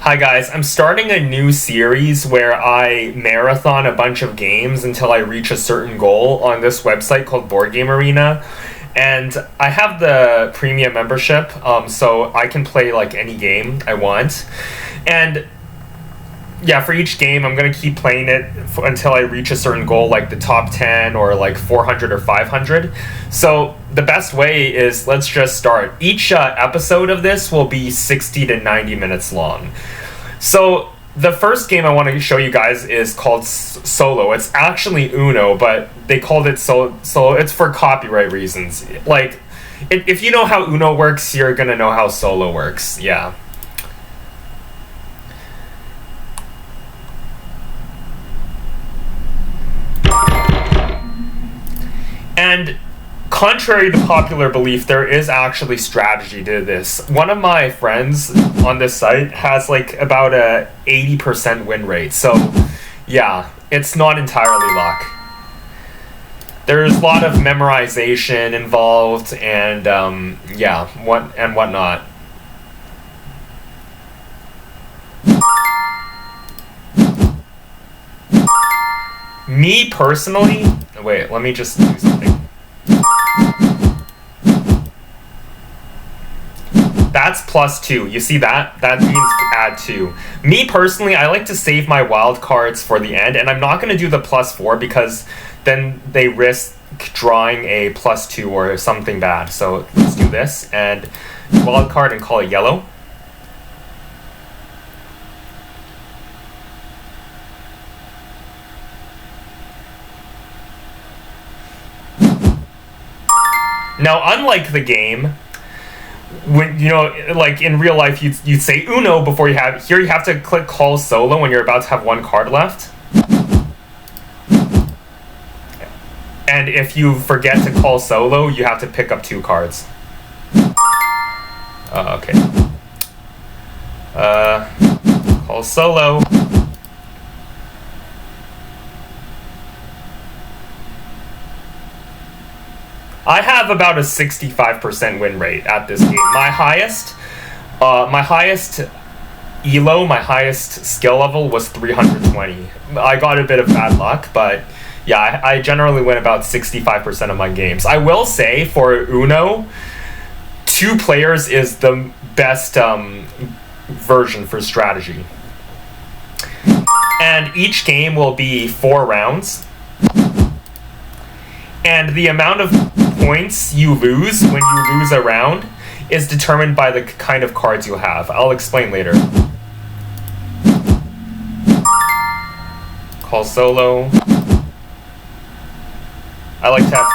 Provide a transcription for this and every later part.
Hi guys, I'm starting a new series where I marathon a bunch of games until I reach a certain goal on this website called boardgamearena. And I have the premium membership, so I can play like any game I want. And yeah, for each game, I'm gonna keep playing it until I reach a certain goal, like the top 10 or like 400 or 500. So the best way is, let's just start. Each episode of this will be 60 to 90 minutes long. So the first game I want to show you guys is called Solo. It's actually Uno, but they called it Solo. It's for copyright reasons. Like, if you know how Uno works, you're gonna know how Solo works. Yeah. And contrary to popular belief, there is actually strategy to this. One of my friends on this site has like about a 80% win rate. So yeah, it's not entirely luck. There's a lot of memorization involved and yeah, whatnot. Me personally, wait, let me just do something. That's +2. You see that? That means add 2. Me personally, I like to save my wild cards for the end, and I'm not going to do the +4 because then they risk drawing a +2 or something bad. So let's do this, and wild card and call it yellow. Now, unlike the game, when you know, like in real life, you'd say Uno before you have. Here, you have to click Call Solo when you're about to have one card left. And if you forget to call Solo, you have to pick up 2 cards. Okay. Call Solo. I have about a 65% win rate at this game. My highest elo, my highest skill level was 320. I got a bit of bad luck, but yeah, I generally win about 65% of my games. I will say for Uno, 2 players is the best version for strategy. And each game will be 4 rounds. And the amount of points you lose when you lose a round is determined by the kind of cards you have. I'll explain later. Call Solo. I like to have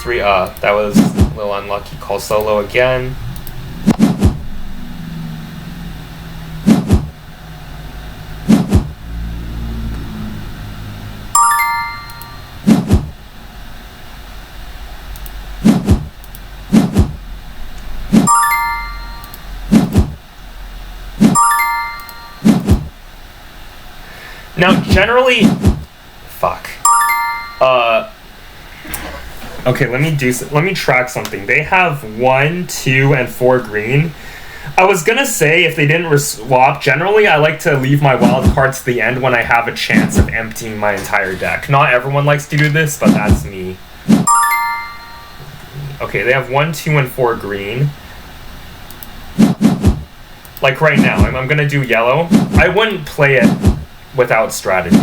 3. That was a little unlucky. Call Solo again. Now, generally, fuck. Okay, let me track something. They have 1, 2, and 4 green. I was gonna say if they didn't swap, generally I like to leave my wild cards to the end when I have a chance of emptying my entire deck. Not everyone likes to do this, but that's me. Okay, they have 1, 2, and 4 green. Like right now, I'm gonna do yellow. I wouldn't play it without strategy.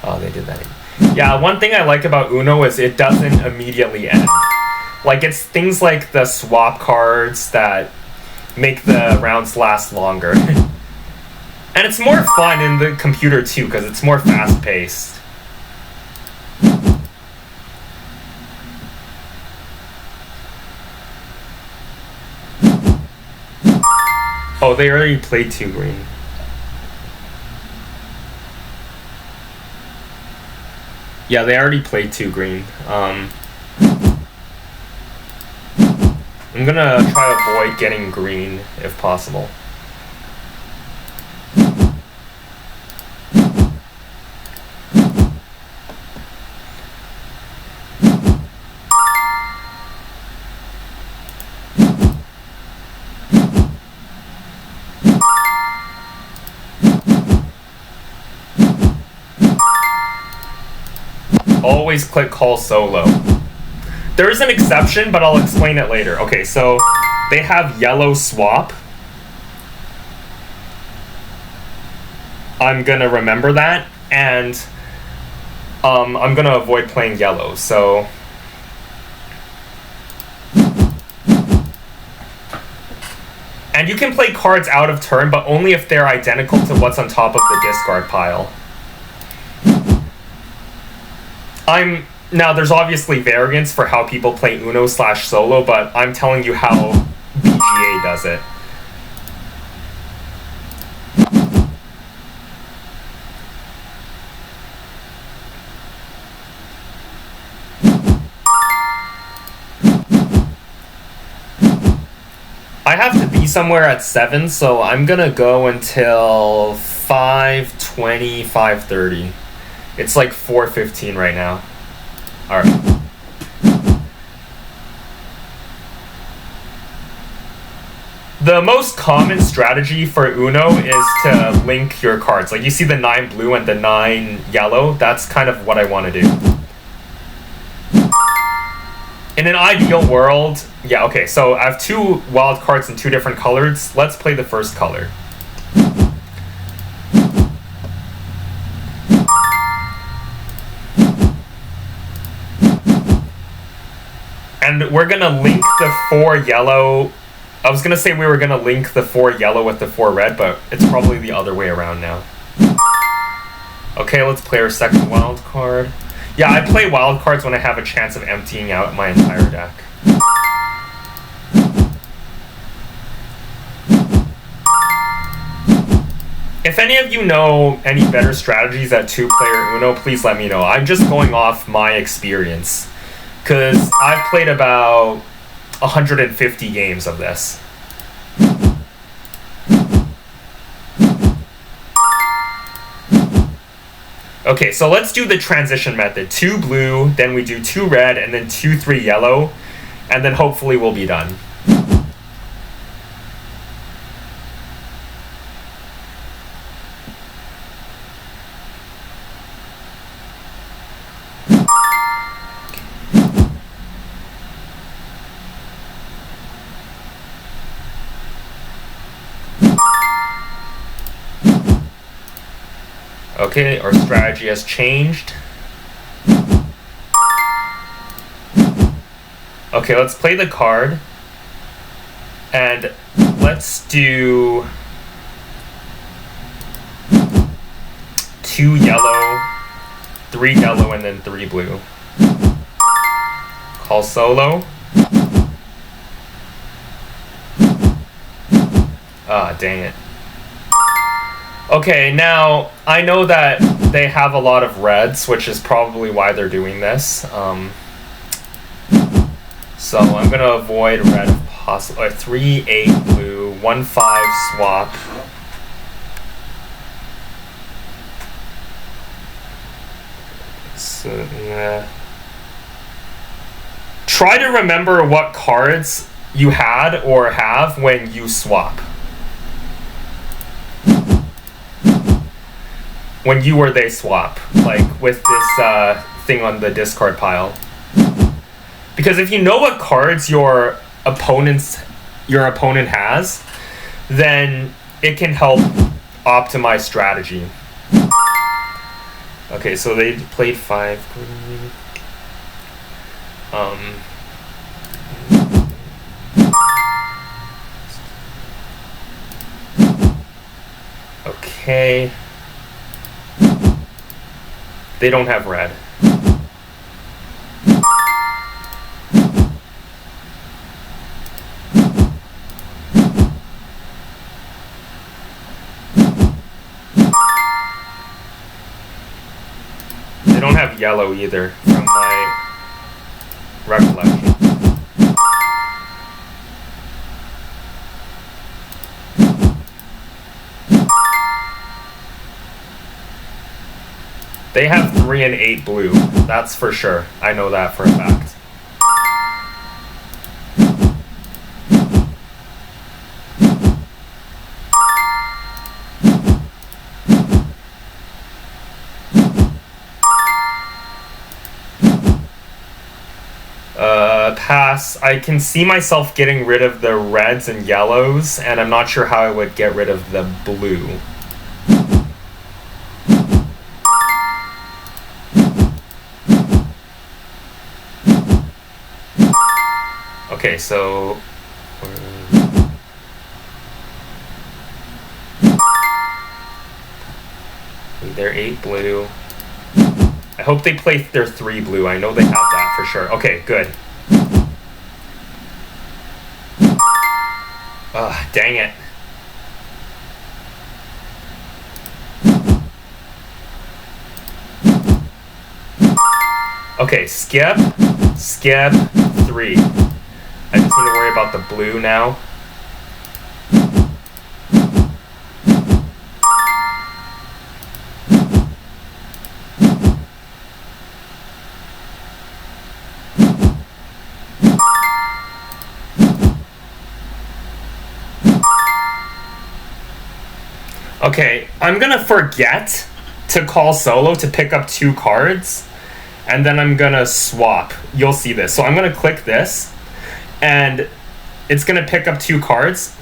Oh, they did that again. Yeah, one thing I like about Uno is it doesn't immediately end. Like, it's things like the swap cards that make the rounds last longer. And it's more fun in the computer too, because it's more fast-paced. Oh, they already played 2 green. Yeah, they already played 2 green. I'm gonna try to avoid getting green if possible. always click call solo. There is an exception, but I'll explain it later. Okay, so they have yellow swap. I'm gonna remember that, and I'm gonna avoid playing yellow, so... And you can play cards out of turn, but only if they're identical to what's on top of the discard pile. Now, there's obviously variants for how people play Uno/Solo, but I'm telling you how BGA does it. I have to be somewhere at 7, so I'm gonna go until 5:20, 5:30. It's like 4:15 right now. Alright. The most common strategy for Uno is to link your cards. Like, you see the 9 blue and the 9 yellow? That's kind of what I want to do. In an ideal world... Yeah, okay, so I have 2 wild cards in 2 different colors. Let's play the first color. And we're gonna link the 4 yellow... I was gonna say we were gonna link the 4 yellow with the 4 red, but it's probably the other way around now. Okay, let's play our second wild card. Yeah, I play wild cards when I have a chance of emptying out my entire deck. If any of you know any better strategies at 2-player Uno, please let me know. I'm just going off my experience, because I've played about 150 games of this. Okay, so let's do the transition method. 2 blue, then we do 2 red, and then 2, 3 yellow, and then hopefully we'll be done. Okay, our strategy has changed. Okay, let's play the card. And let's do 2 yellow, 3 yellow, and then 3 blue. Call solo. Ah, dang it. Okay, now, I know that they have a lot of reds, which is probably why they're doing this. So I'm going to avoid red if possible. 3, 8 blue, 1, 5 swap. So, yeah. Try to remember what cards you had or have when you swap. When you or they swap, like with this thing on the discard pile. Because if you know what cards your opponent has, then it can help optimize strategy. Okay, so they played 5. Okay. They don't have red. They don't have yellow either, from my recollection. They have 3 and 8 blue. That's for sure. I know that for a fact. pass. I can see myself getting rid of the reds and yellows, and I'm not sure how I would get rid of the blue. Okay, so... they're 8 blue. I hope they play their 3 blue. I know they have that for sure. Okay, good. Ugh, dang it. Okay, skip, 3. I just need to worry about the blue now. Okay, I'm gonna forget to call solo to pick up 2 cards, and then I'm gonna swap. You'll see this. So I'm gonna click this, and it's gonna pick up 2 cards.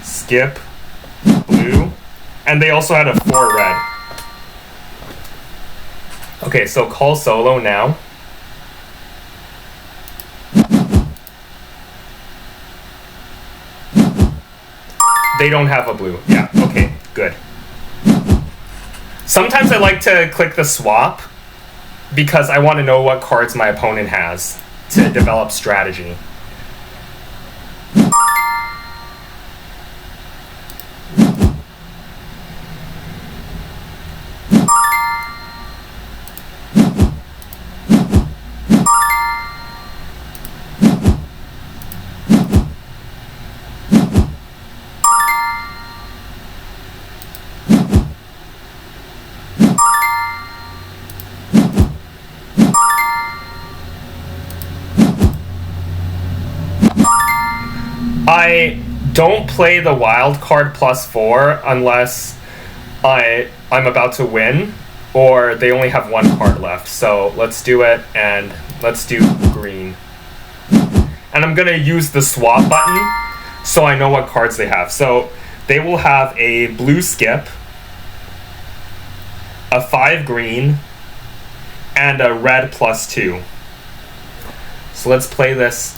Skip, blue, and they also had a 4 red. Okay, so call solo now. They don't have a blue. Yeah, okay, good. Sometimes I like to click the swap because I want to know what cards my opponent has to develop strategy. I don't play the wild card +4 unless I'm about to win or they only have 1 card left. So let's do it, and let's do green. And I'm gonna use the swap button so I know what cards they have. So they will have a blue skip, a 5 green, and a red +2. So let's play this.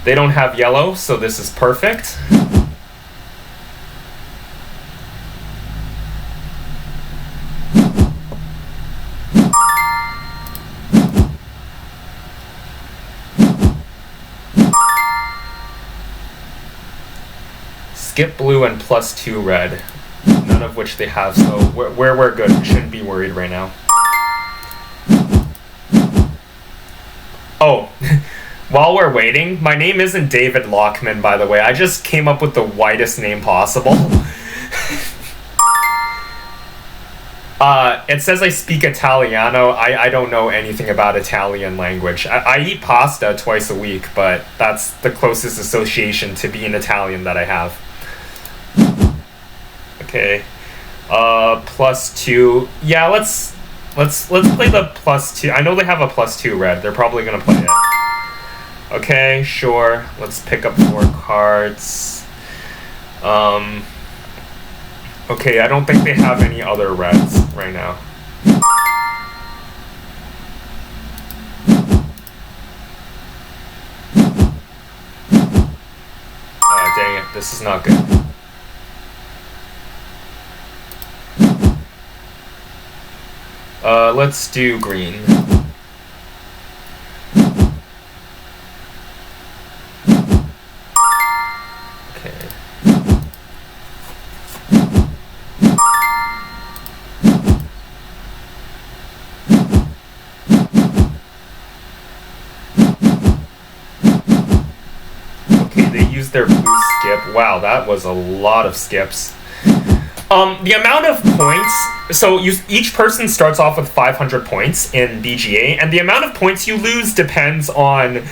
They don't have yellow, so this is perfect. Skip blue and +2 red, none of which they have, so we're good. We shouldn't be worried right now. Oh. While we're waiting, my name isn't David Lockman, by the way. I just came up with the widest name possible. It says I speak Italiano. I don't know anything about Italian language. I eat pasta twice a week, but that's the closest association to being Italian that I have. Okay. +2. Yeah, let's play the +2. I know they have a +2 red. They're probably gonna play it. Okay, sure. Let's pick up 4 cards. Okay, I don't think they have any other reds right now. Oh, dang it. This is not good. Let's do green. Their blue skip. Wow, that was a lot of skips. The amount of points. So each person starts off with 500 points in BGA, and the amount of points you lose depends on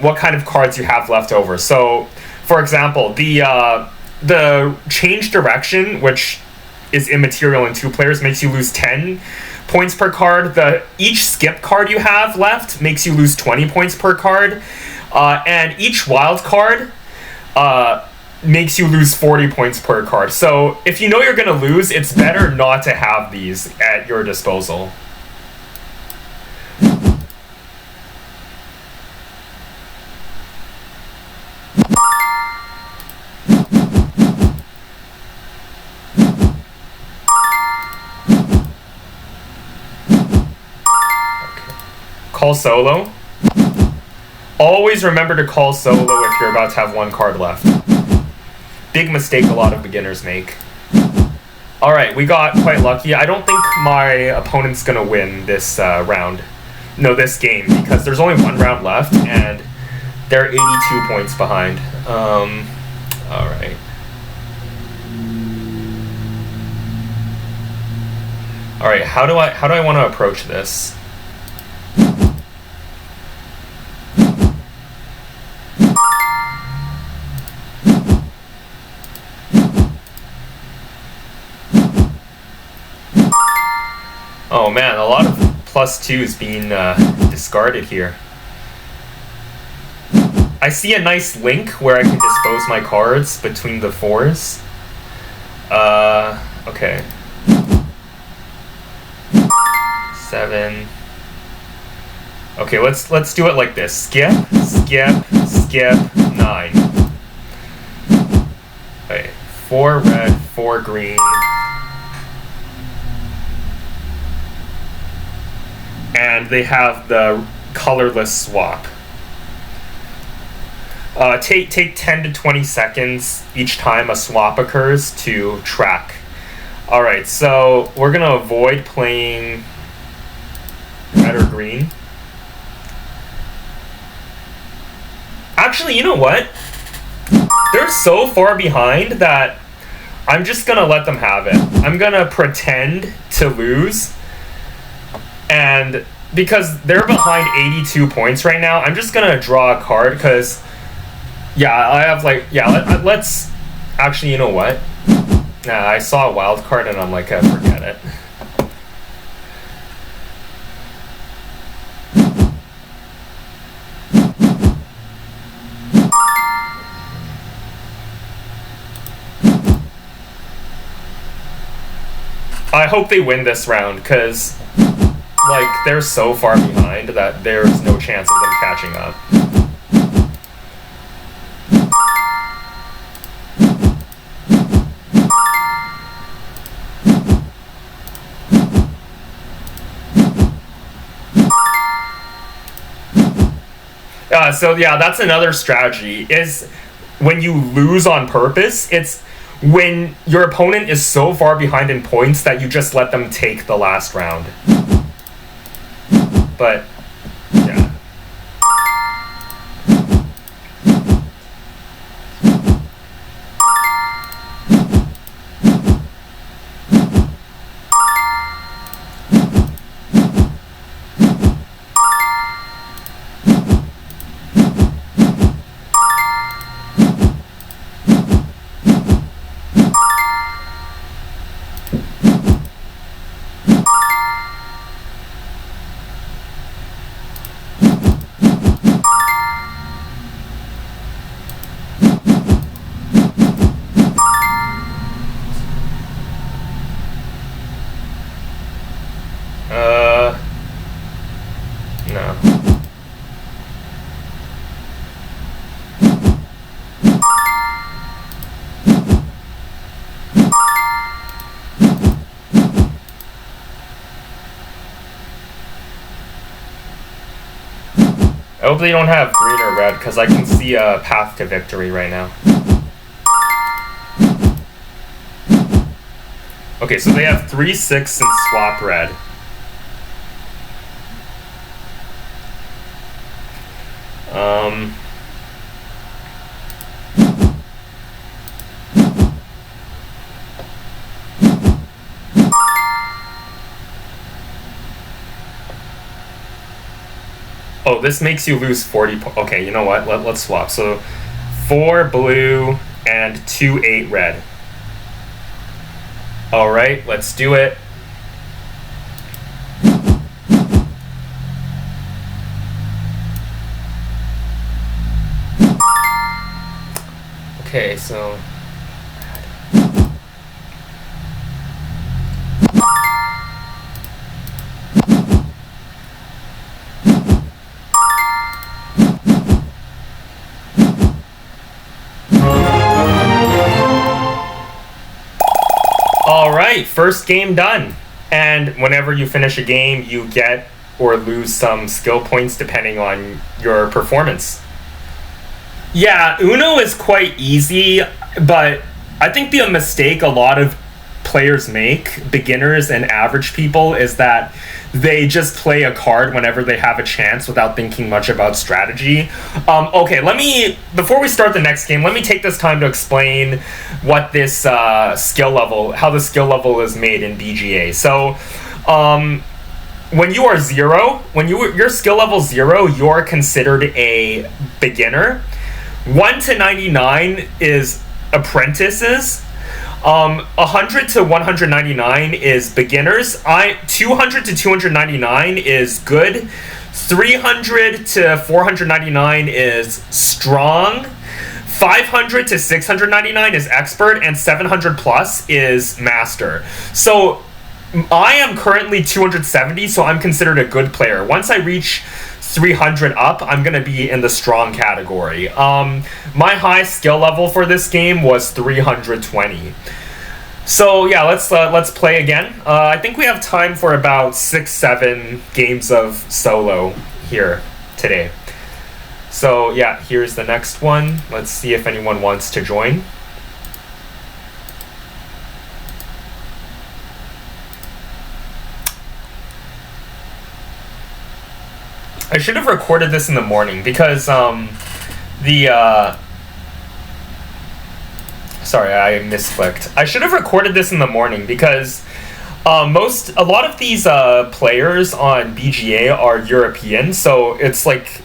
what kind of cards you have left over. So, for example, the change direction, which is immaterial in 2 players, makes you lose 10 points per card. Each skip card you have left makes you lose 20 points per card, and each wild card makes you lose 40 points per card. So if you know you're going to lose, it's better not to have these at your disposal. Call solo. Always remember to call solo if you're about to have 1 card left. Big mistake a lot of beginners make. Alright, we got quite lucky. I don't think my opponent's gonna win this round. No, this game, because there's only 1 round left, and they're 82 points behind. Alright. Alright, how do I want to approach this? Oh man, a lot of +2s being discarded here. I see a nice link where I can dispose my cards between the 4s. Okay. 7. Okay, let's do it like this. Skip, skip, skip, 9. Okay, 4 red, 4 green. And they have the colorless swap. Take 10 to 20 seconds each time a swap occurs to track. Alright, so we're going to avoid playing red or green. Actually, you know what? They're so far behind that I'm just going to let them have it. I'm going to pretend to lose. And because they're behind 82 points right now, I'm just going to draw a card because, yeah, I have like, yeah, let's, actually, you know what? Nah, I saw a wild card and I'm like, forget it. I hope they win this round because, like, they're so far behind that there's no chance of them catching up. So yeah, that's another strategy, is when you lose on purpose, it's when your opponent is so far behind in points that you just let them take the last round. But, yeah. No. I hope they don't have green or red, because I can see a path to victory right now. Okay, so they have 3, 6, and swap red. this makes you lose 40 points. Okay, you know what? Let's swap. So 4 blue and 2-8 red. All right, let's do it. Okay, so all right, first game done. And whenever you finish a game, you get or lose some skill points depending on your performance. Yeah, Uno is quite easy, but I think the mistake a lot of players make, beginners and average people, is that they just play a card whenever they have a chance without thinking much about strategy. Okay, before we start the next game, let me take this time to explain what this skill level, how the skill level is made in BGA. So, when you are 0, when your skill level 0, you're considered a beginner. 1 to 99 is apprentices. 100 to 199 is beginners. 200 to 299 is good. 300 to 499 is strong. 500 to 699 is expert, and 700 plus is master. So I am currently 270, so I'm considered a good player. Once I reach 300 up, I'm going to be in the strong category. My high skill level for this game was 320. So yeah, let's play again. I think we have time for about 6-7 games of solo here today. So yeah, here's the next one. Let's see if anyone wants to join. I should have recorded this in the morning because sorry, I misclicked. I should have recorded this in the morning because a lot of these players on BGA are European, so it's like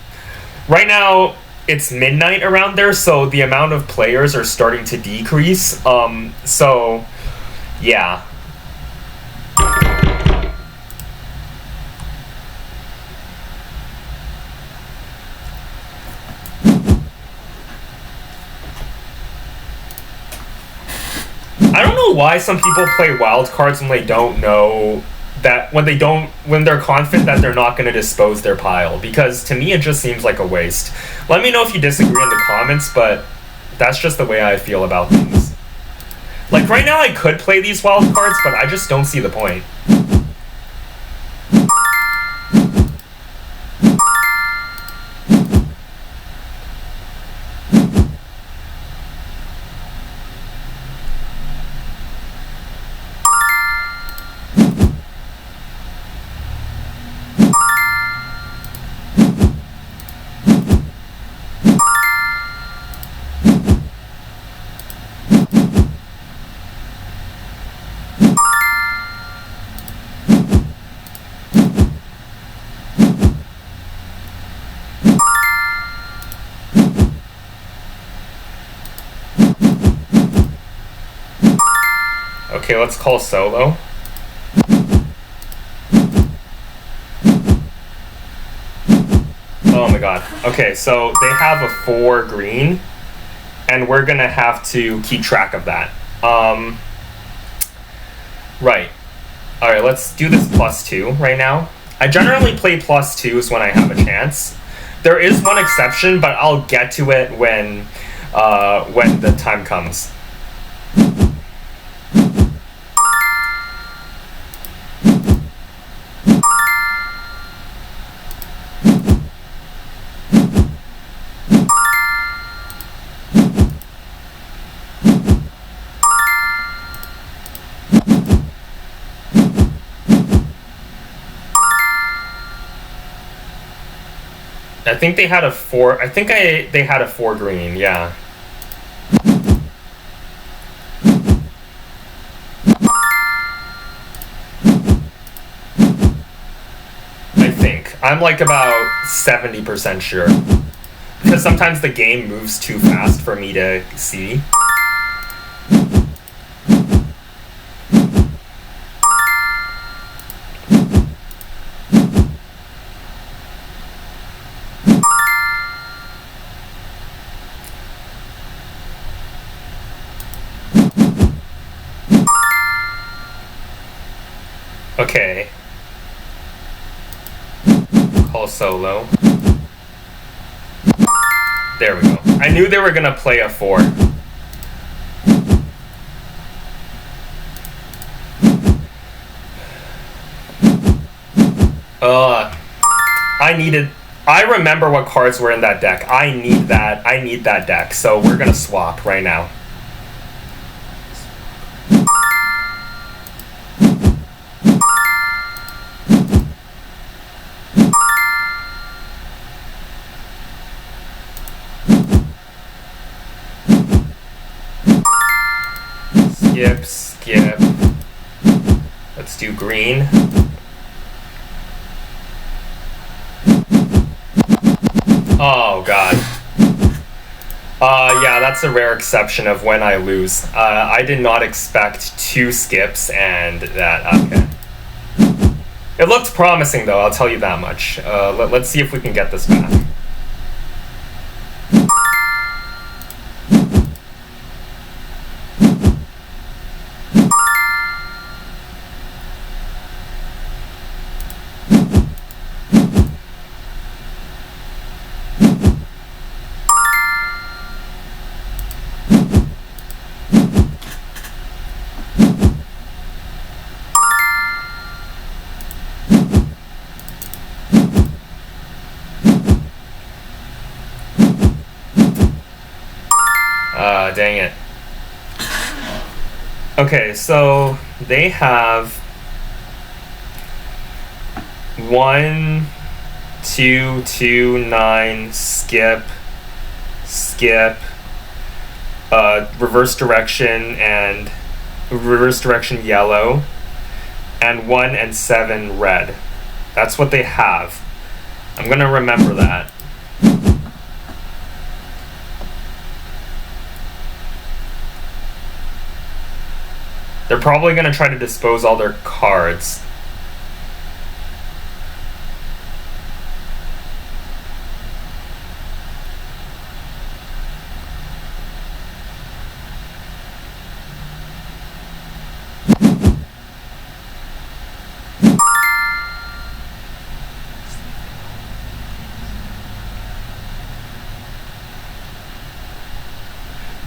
right now it's midnight around there, so the amount of players are starting to decrease. So yeah. I don't know why some people play wild cards when they don't know that when they're confident that they're not going to dispose their pile, because to me it just seems like a waste. Let me know if you disagree in the comments, but that's just the way I feel about things. Like right now I could play these wild cards, but I just don't see the point. Okay, let's call solo. Oh my god. Okay, so they have a 4 green, and we're gonna have to keep track of that. Right. Alright, let's do this +2 right now. I generally play +2s when I have a chance. There is one exception, but I'll get to it when the time comes. I think they had a 4. They had a 4 green. Yeah. I'm like about 70% sure. Because sometimes the game moves too fast for me to see. Okay. Call solo. There we go. I knew they were gonna play a 4. I remember what cards were in that deck. I need that deck. So we're gonna swap right now. Skip. Let's do green. Oh god. Yeah, that's a rare exception of when I lose. I did not expect 2 skips and that. Okay. It looked promising though, I'll tell you that much. Let's see if we can get this back. Dang it. Okay, so they have 1, 2, 2, 9, skip, reverse direction yellow, and 1 and 7 red. That's what they have. I'm gonna remember that. They're probably going to try to dispose all their cards.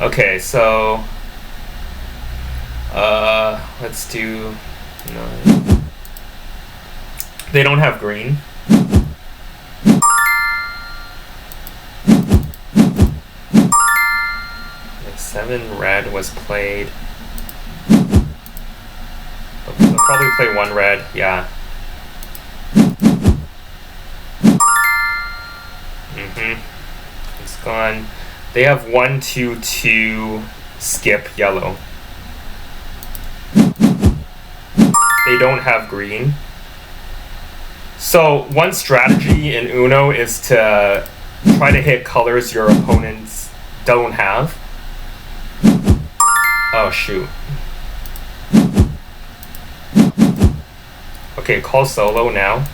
Okay, so let's do 9. They don't have green. Like 7 red was played. They'll probably play 1 red, yeah. It's gone. They have 1, 2, 2, skip yellow. They don't have green. So one strategy in Uno is to try to hit colors your opponents don't have. Oh shoot. Okay, call solo now.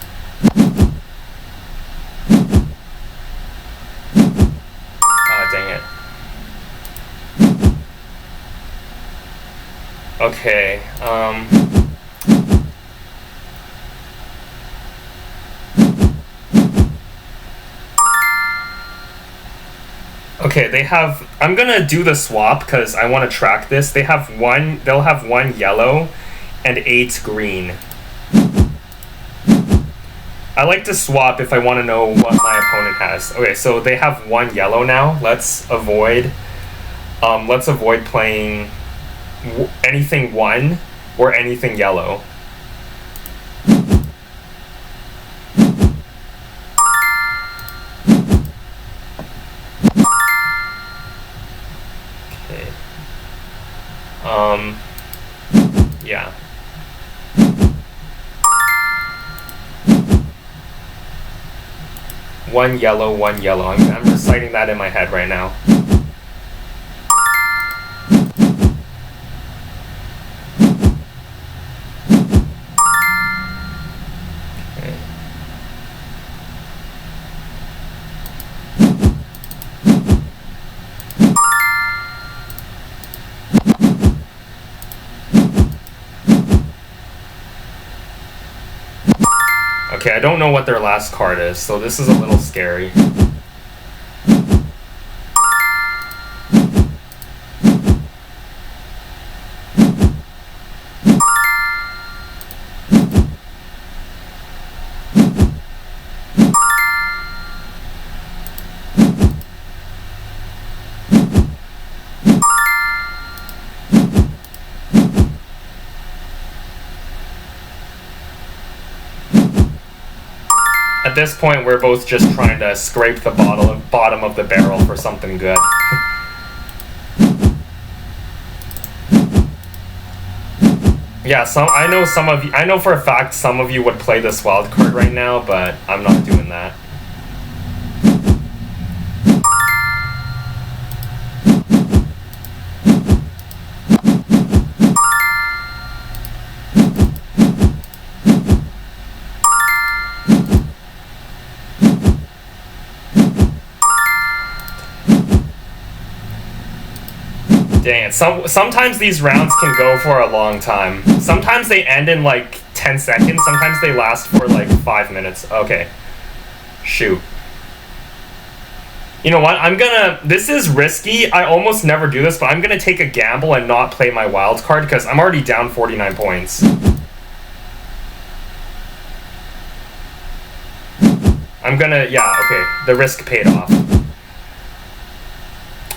Dang it. Okay, okay, they have, I'm gonna do the swap because I want to track this. They'll have 1 yellow and 8 green. I like to swap if I want to know what my opponent has. Okay, so they have 1 yellow now. Let's avoid playing anything 1 or anything yellow. Okay. Yeah. 1 yellow, 1 yellow. I'm reciting that in my head right now. Okay, I don't know what their last card is, so this is a little scary. At this point, we're both just trying to scrape the bottom of the barrel for something good. Yeah, I know for a fact some of you would play this wild card right now, but I'm not doing that. Dang it. Sometimes these rounds can go for a long time. Sometimes they end in like 10 seconds. Sometimes they last for like 5 minutes. Okay. Shoot. You know what? This is risky. I almost never do this, but I'm gonna take a gamble and not play my wild card because I'm already down 49 points. Yeah, okay. The risk paid off.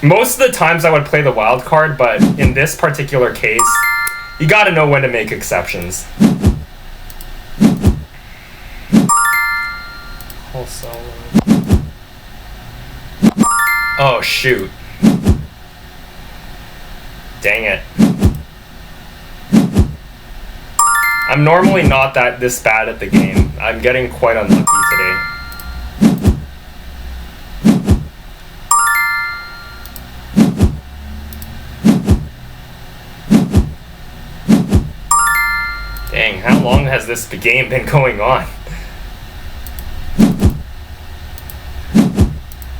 Most of the times I would play the wild card, but in this particular case, you gotta know when to make exceptions. Whole solo. Oh, shoot. Dang it. I'm normally not this bad at the game. I'm getting quite unlucky today. Dang, how long has this game been going on?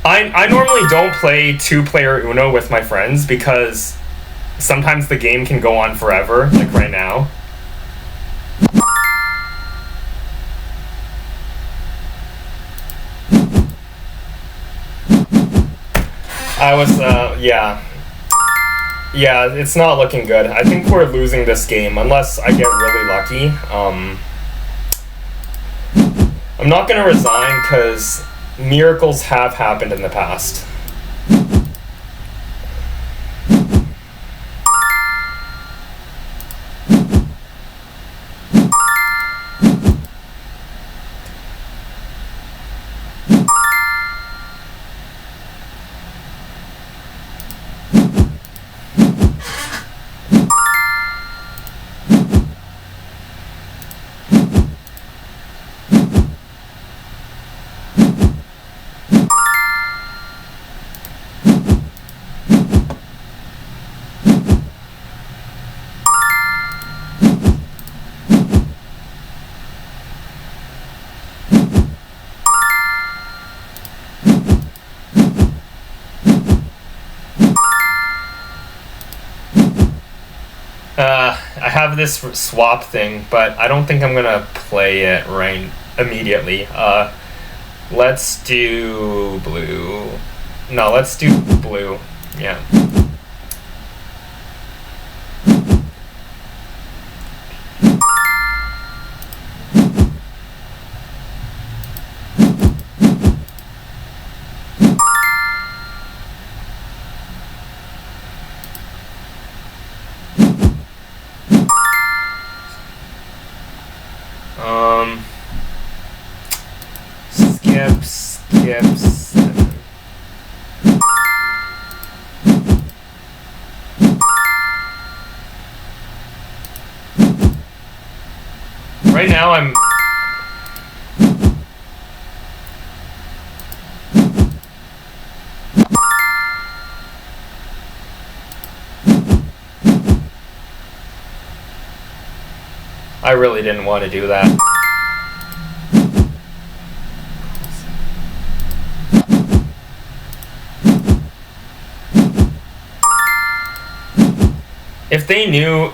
I normally don't play two-player Uno with my friends because sometimes the game can go on forever, like right now. Yeah. Yeah, it's not looking good. I think we're losing this game unless I get really lucky. I'm not gonna resign because miracles have happened in the past. I have this swap thing, but I don't think I'm gonna play it right immediately. Let's do blue. No, let's do blue. Yeah. Skip 7. Right now I really didn't want to do that.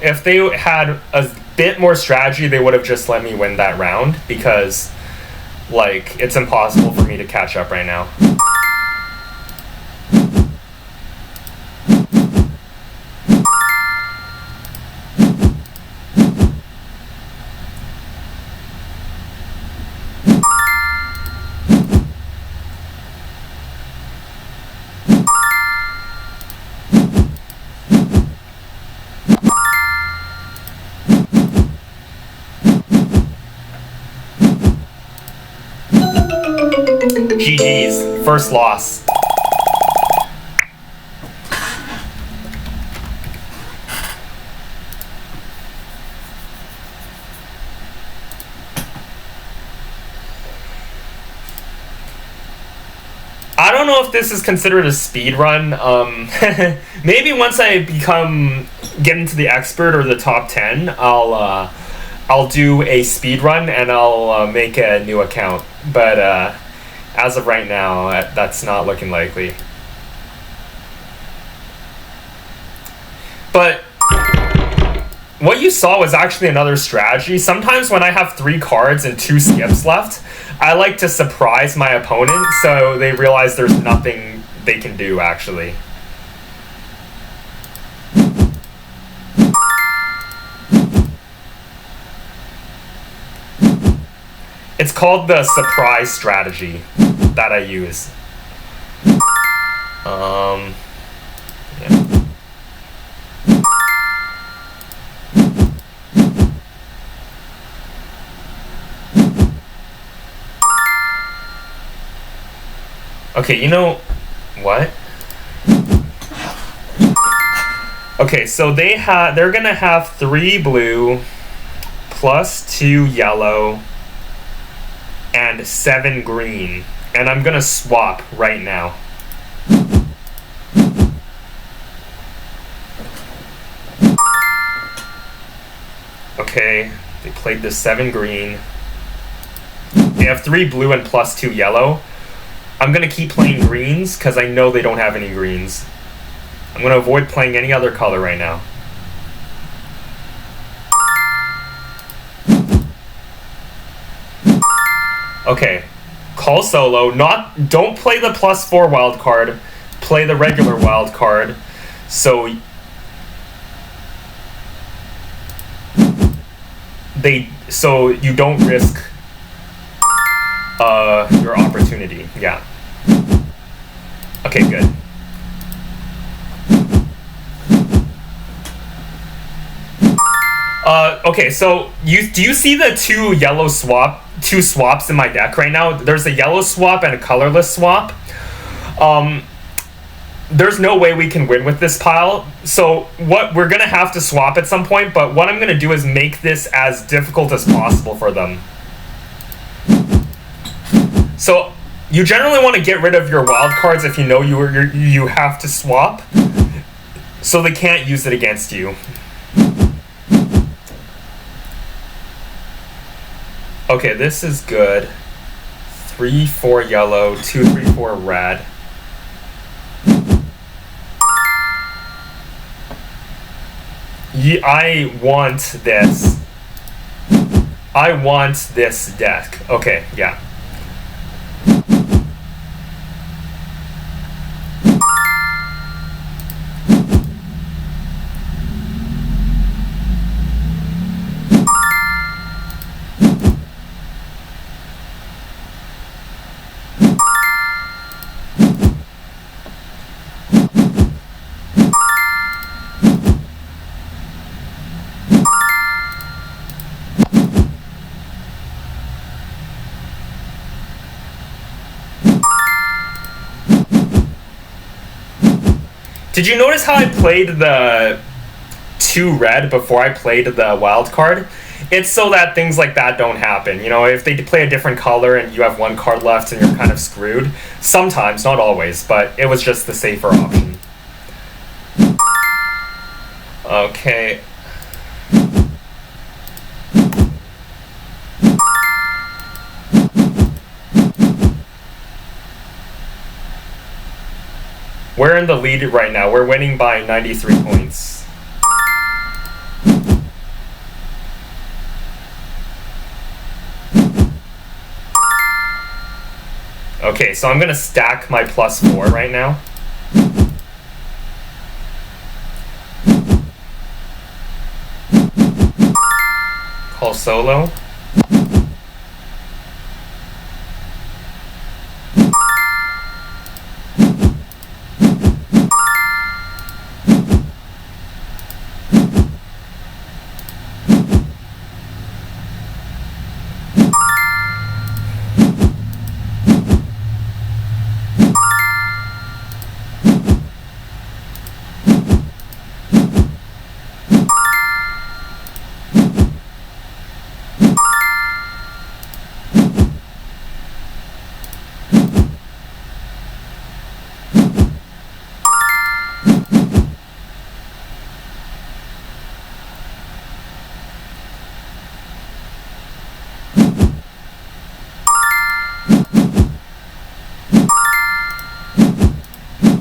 If they had a bit more strategy, they would have just let me win that round, because, like, it's impossible for me to catch up right now. GG's. First loss. I don't know if this is considered a speed run. Maybe once I get into the expert or the top 10, I'll do a speed run and I'll make a new account. But as of right now, that's not looking likely. But what you saw was actually another strategy. Sometimes when I have 3 cards and 2 skips left, I like to surprise my opponent so they realize there's nothing they can do, actually. It's called the surprise strategy that I use. Yeah. Okay, you know what? Okay, so they're gonna have 3 blue plus 2 yellow and 7 green, and I'm gonna swap right now. Okay, they played the 7 green. They have 3 blue and plus 2 yellow. I'm gonna keep playing greens because I know they don't have any greens. I'm gonna avoid playing any other color right now. Okay, call solo. Don't play the +4 wild card. Play the regular wild card. So you don't risk your opportunity. Yeah. Okay, good. Okay, so do you see the two swaps in my deck right now? There's a yellow swap and a colorless swap. There's no way we can win with this pile. So we're gonna have to swap at some point, but what I'm gonna do is make this as difficult as possible for them. So you generally want to get rid of your wild cards if you know you have to swap, so they can't use it against you. Okay, this is good. 3-4 yellow, 2-3-4 red. I want this. I want this deck. Okay, yeah. Did you notice how I played the 2 red before I played the wild card? It's so that things like that don't happen. You know, if they play a different color and you have 1 card left and you're kind of screwed. Sometimes, not always, but it was just the safer option. Okay. We're in the lead right now. We're winning by 93 points. Okay, so I'm gonna stack my +4 right now. Call solo.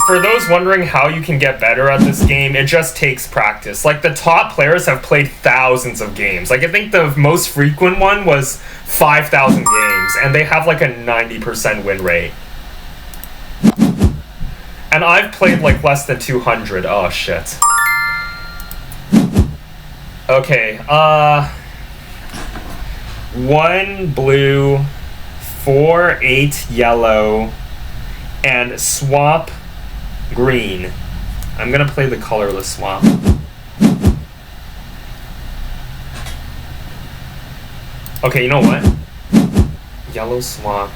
For those wondering how you can get better at this game, it just takes practice. Like, the top players have played thousands of games. Like, I think the most frequent one was 5,000 games, and they have like a 90% win rate. And I've played like less than 200. Oh shit. Okay, 1 blue, 4, 8 yellow, and swap green. I'm gonna play the colorless swap. Okay, you know what? Yellow swap.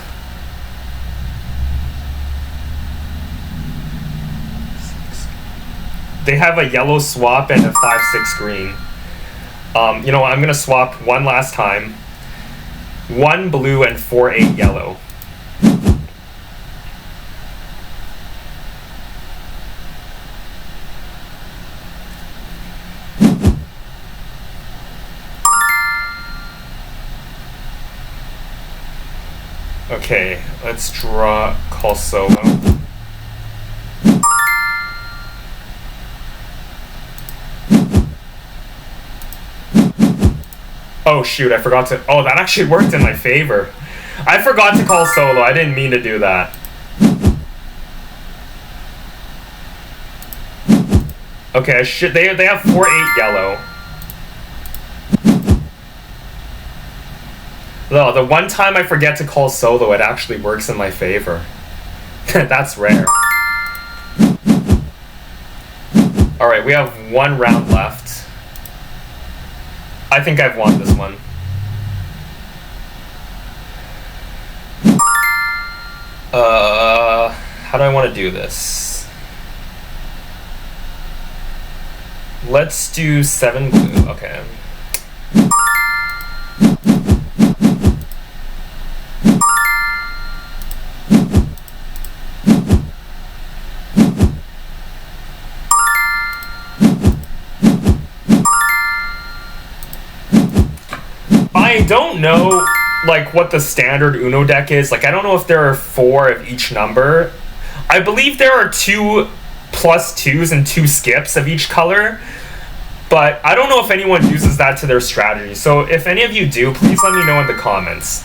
They have a yellow swap and a 5/6 green. You know what? I'm gonna swap one last time. 1 blue and 4, 8 yellow. Okay, let's draw call solo. Oh shoot, I forgot to... Oh, that actually worked in my favor. I forgot to call solo. I didn't mean to do that. Okay, they have 4, 8 yellow. No, the one time I forget to call solo, it actually works in my favor. That's rare. Alright, we have 1 round left. I think I've won this one. How do I want to do this? Let's do 7 blue. Okay. I don't know, like, what the standard Uno deck is. Like, I don't know if there are 4 of each number. I believe there are 2 +2s and 2 skips of each color, but I don't know if anyone uses that to their strategy. So if any of you do, please let me know in the comments.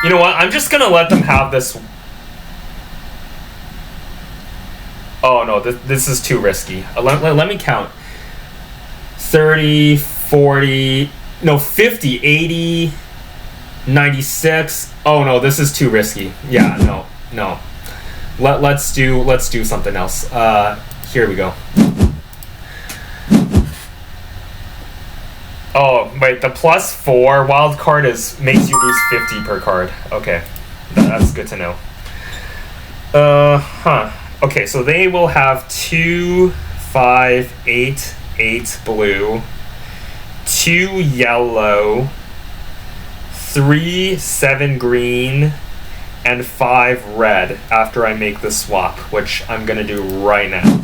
You know what? I'm just gonna let them have this. Oh no, this is too risky. Let me count. 30, 40, no, 50, 80, 96. Oh no, this is too risky. Yeah, no. Let's do something else. Here we go. Oh wait, the +4 wild card makes you lose 50 per card. Okay, that's good to know. Okay, so they will have 2, 5, 8, 8 blue, 2 yellow, 3, 7 green, and 5 red after I make the swap, which I'm gonna do right now.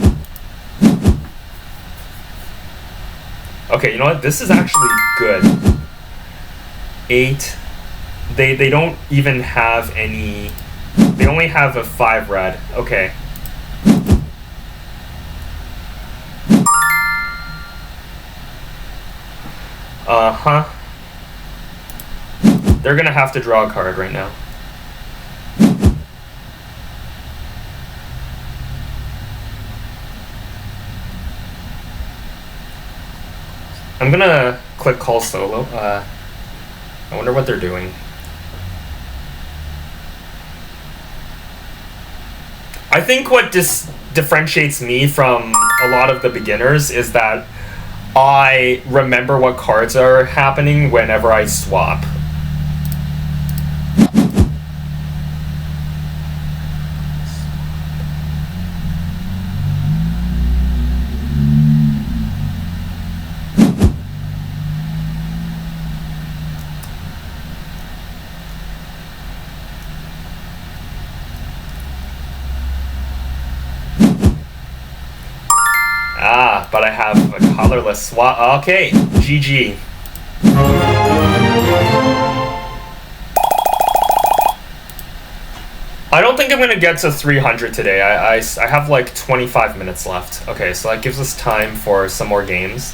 Okay, you know what? This is actually good. 8. They don't even have any. They only have a 5 red. Okay. Uh-huh. They're gonna have to draw a card right now. I'm gonna click call solo. I wonder what they're doing. I think what differentiates me from a lot of the beginners is that I remember what cards are happening whenever I swap. But I have a colorless swap. Okay, GG. I don't think I'm going to get to 300 today. I have like 25 minutes left. Okay, so that gives us time for some more games.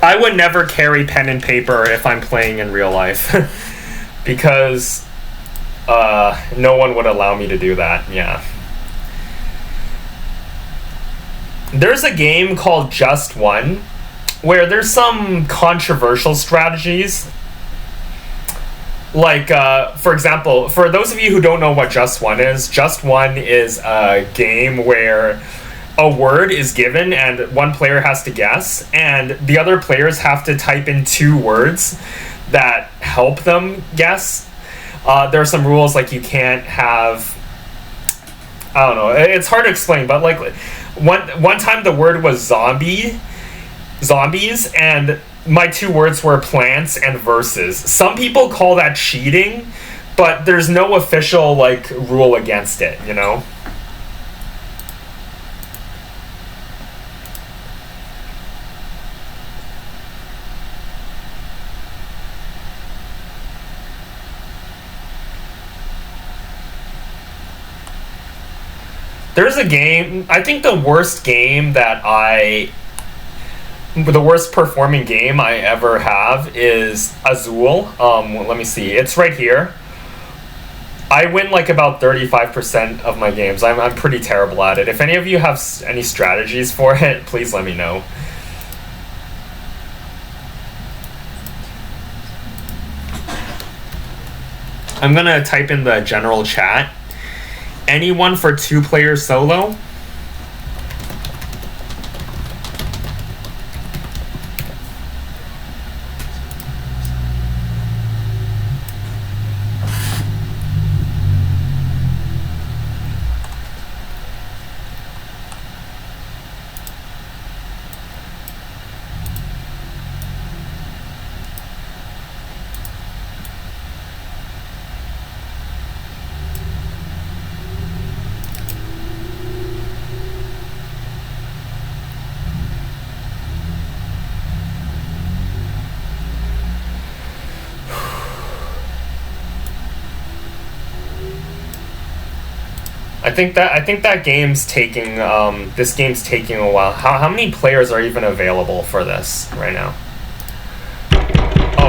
I would never carry pen and paper if I'm playing in real life. Because no one would allow me to do that, yeah. There's a game called Just One, where there's some controversial strategies. Like, for example, for those of you who don't know what Just One is a game where a word is given and one player has to guess, and the other players have to type in 2 words that help them guess. There are some rules, like you can't have, I don't know, it's hard to explain, but like one time the word was zombies, and my 2 words were plants and verses. Some people call that cheating, but there's no official like rule against it, you know? There's a game, I think the worst performing game I ever have is Azul. Let me see, it's right here. I win like about 35% of my games. I'm pretty terrible at it. If any of you have any strategies for it, please let me know. I'm gonna type in the general chat. Anyone for 2-player solo? I think that game's taking this game's taking a while. How many players are even available for this right now?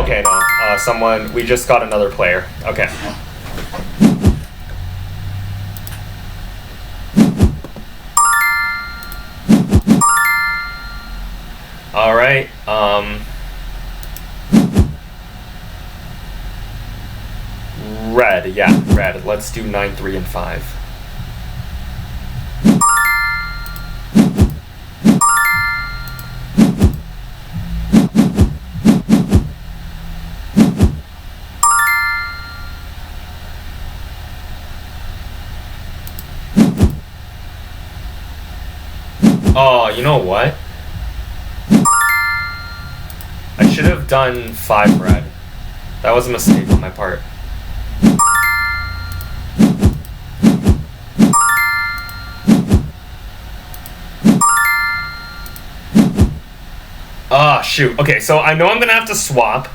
Okay, no. We just got another player. Okay. All right. Red. Yeah, red. Let's do 9, 3, and 5. Oh, you know what? I should have done 5 red. That was a mistake on my part. Ah, shoot. Okay, so I know I'm gonna have to swap,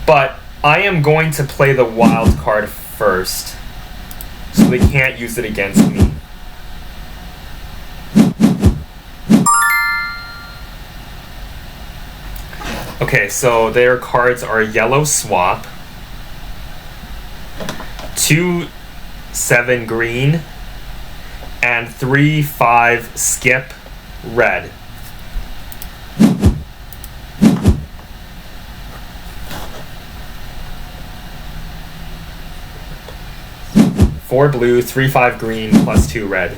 but I am going to play the wild card first, so they can't use it against me. Okay, so their cards are yellow swap, 2/7 green, and 3/5 skip red. Four blue, 3/5 green, +2 red.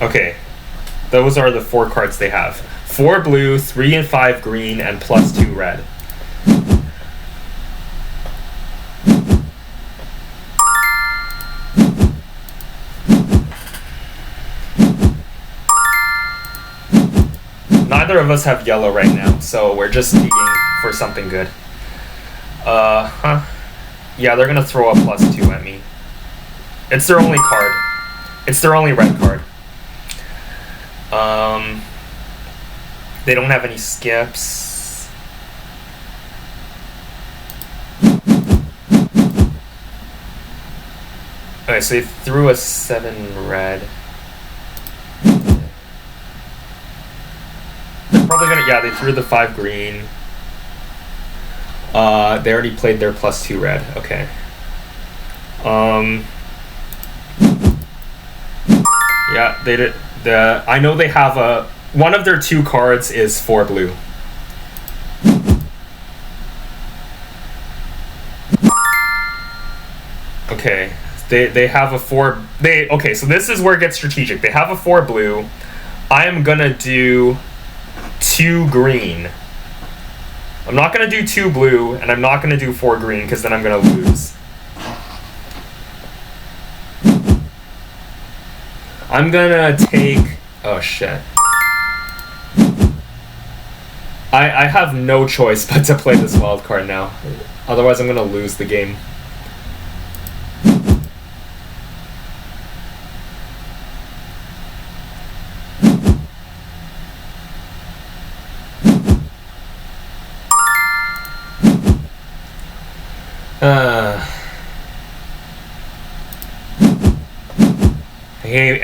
Okay, those are the 4 cards they have. 4 blue, 3 and 5 green, and +2 red. Neither of us have yellow right now, so we're just digging for something good. Yeah, they're gonna throw a +2 at me. It's their only card. It's their only red card. They don't have any skips. Okay, so they threw a 7 red. They're probably gonna, yeah, they threw the 5 green. They already played their +2 red. Okay. Yeah, they did. I know they have a, one of their 2 cards is 4 blue. Okay, they have a 4. Okay, so this is where it gets strategic. They have a 4 blue. I am gonna do 2 green. I'm not gonna do 2 blue, and I'm not gonna do 4 green because then I'm gonna lose. I'm gonna take. Oh shit. I have no choice but to play this wild card now. Otherwise, I'm gonna lose the game.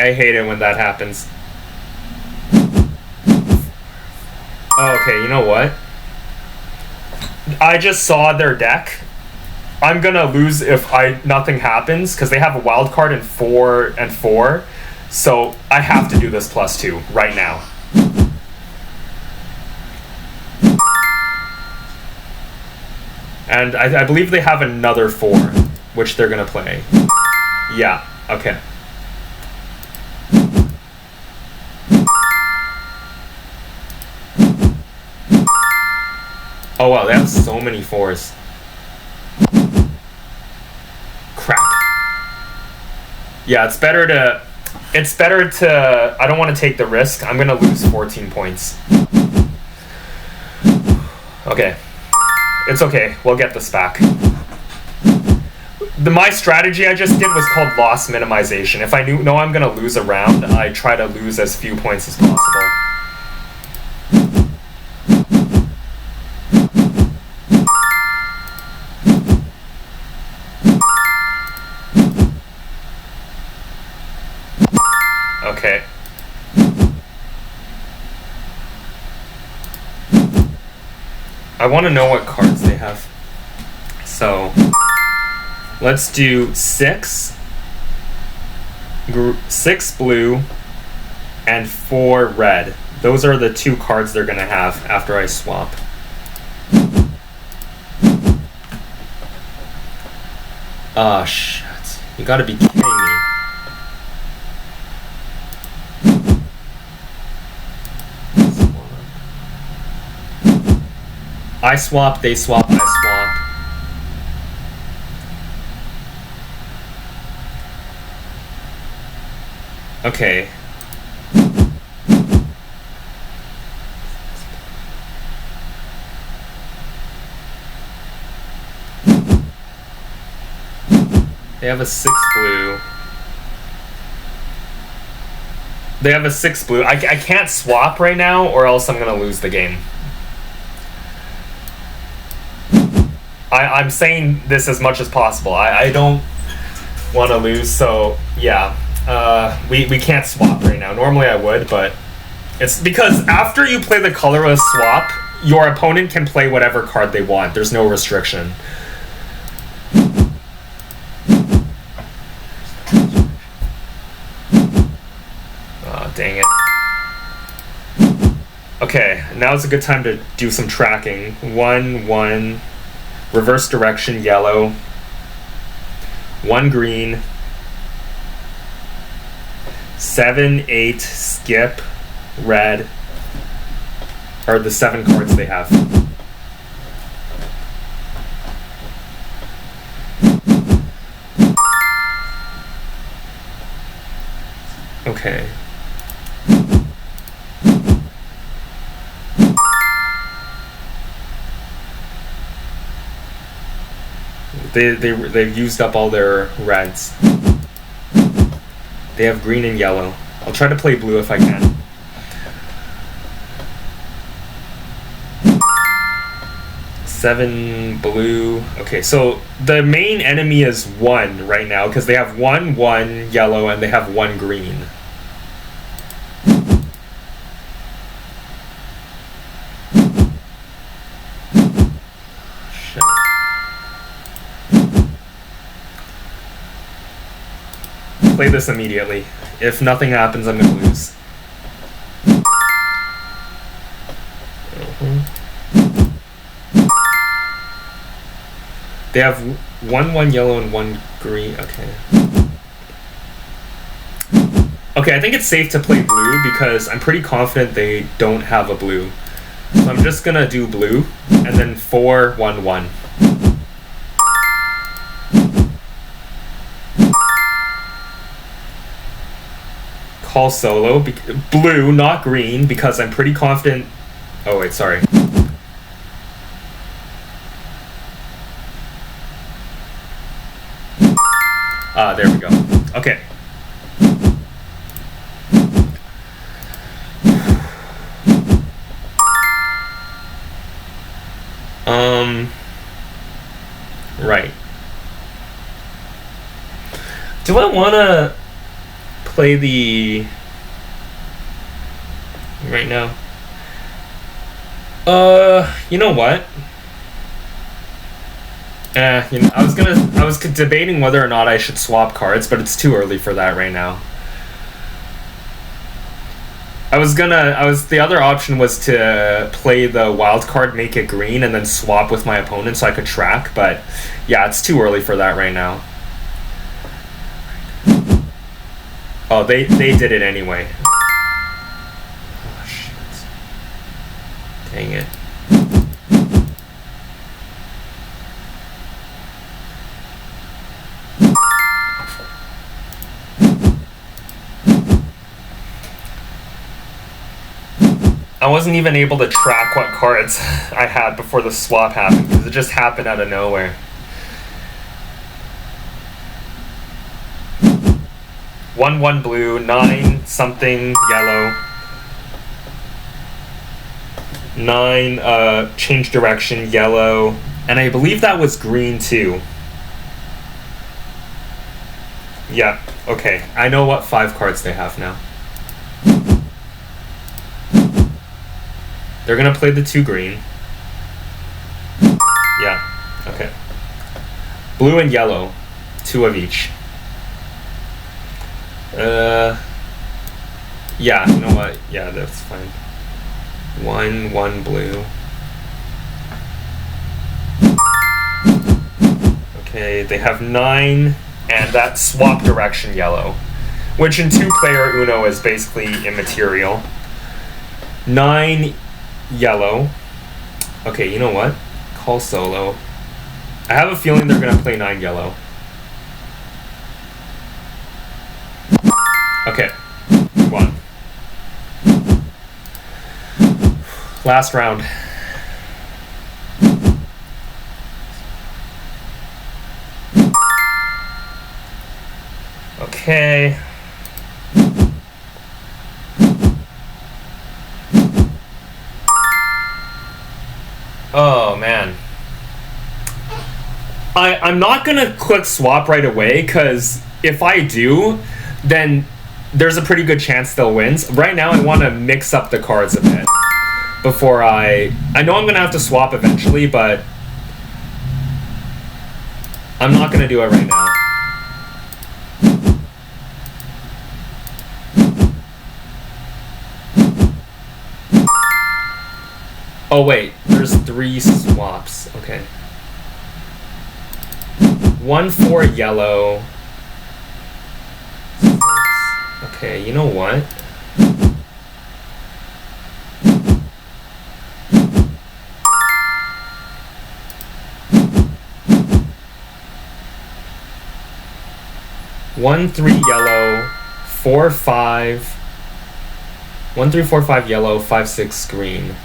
I hate it when that happens. Oh, okay, you know what? I just saw their deck. I'm gonna lose if nothing happens because they have a wild card in 4 and 4. So I have to do this +2 right now. And I believe they have another 4, which they're gonna play. Yeah, okay. Oh wow, they have so many 4s. Crap. Yeah, it's better to, I don't want to take the risk. I'm gonna lose 14 points. Okay. It's okay, we'll get this back. My strategy I just did was called loss minimization. If I know I'm gonna lose a round, I try to lose as few points as possible. Okay. I want to know what cards they have. So, let's do 6 blue and 4 red. Those are the 2 cards they're going to have after I swap. Ah, shit. You gotta be kidding me. I swap, they swap, I swap. Okay. They have a 6 blue. They have a 6 blue. I can't swap right now, or else I'm gonna lose the game. I'm saying this as much as possible. I don't want to lose, so yeah. We can't swap right now. Normally I would, but it's because after you play the colorless swap, your opponent can play whatever card they want. There's no restriction. Oh, dang it. Okay, now's a good time to do some tracking. 1, 1, reverse direction, yellow. 1 green. 7, 8, skip, red, are the 7 cards they have. Okay. They've used up all their reds. They have green and yellow. I'll try to play blue if I can. Seven blue. Okay, so the main enemy is 1 right now because they have 1, 1 yellow and they have 1 green. Shit. Play this immediately. If nothing happens, I'm gonna lose. They have 1, 1 yellow and 1 green. Okay. Okay, I think it's safe to play blue because I'm pretty confident they don't have a blue. So I'm just gonna do blue and then 4, 1, 1. Call solo. Blue, not green, because I'm pretty confident. Oh, wait, sorry. There we go. Okay. Right. Do I want to play the right now? You know what? I was debating whether or not I should swap cards, but it's too early for that right now. The other option was to play the wild card, make it green, and then swap with my opponent so I could track, but yeah, it's too early for that right now. Oh, they did it anyway. Oh, shit. Dang it. I wasn't even able to track what cards I had before the swap happened because it just happened out of nowhere. 1, 1 blue, 9 something yellow. 9 change direction yellow, and I believe that was green too. Yeah, okay. I know what 5 cards they have now. They're gonna play the 2 green. Yeah, okay. Blue and yellow, 2 of each. Yeah, you know what? Yeah, that's fine. 1, 1 blue. Okay, they have 9, and that swap direction yellow, which in 2-player Uno is basically immaterial. 9 yellow. Okay, you know what? Call solo. I have a feeling they're gonna play 9 yellow. Okay, move on. Last round. Okay. Oh, man. I'm not gonna click swap right away, because if I do, then there's a pretty good chance they'll win. Right now, I want to mix up the cards a bit before I know I'm gonna have to swap eventually, but I'm not gonna do it right now. Oh wait, there's 3 swaps. Okay. 1 for yellow. Okay, you know what? One, 3 yellow, 4, 5. 1, 3, 4, 5 yellow, 5, 6 green.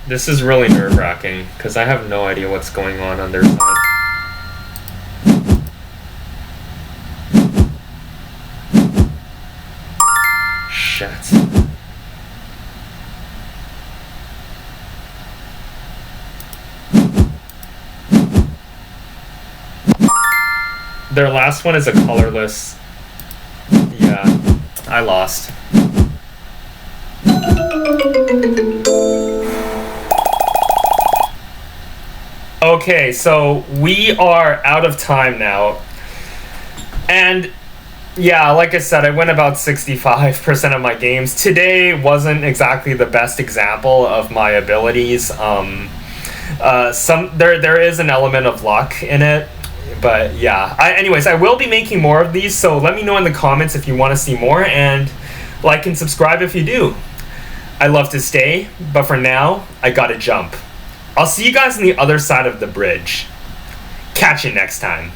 This is really nerve-wracking, because I have no idea what's going on their side. Shit. Their last one is a colorless. Yeah, I lost. Okay, so we are out of time now. And yeah, like I said, I win about 65% of my games. Today wasn't exactly the best example of my abilities. There is an element of luck in it. But yeah, anyways, I will be making more of these, so let me know in the comments if you want to see more, and like and subscribe if you do. I'd love to stay, but for now, I gotta jump. I'll see you guys on the other side of the bridge. Catch you next time.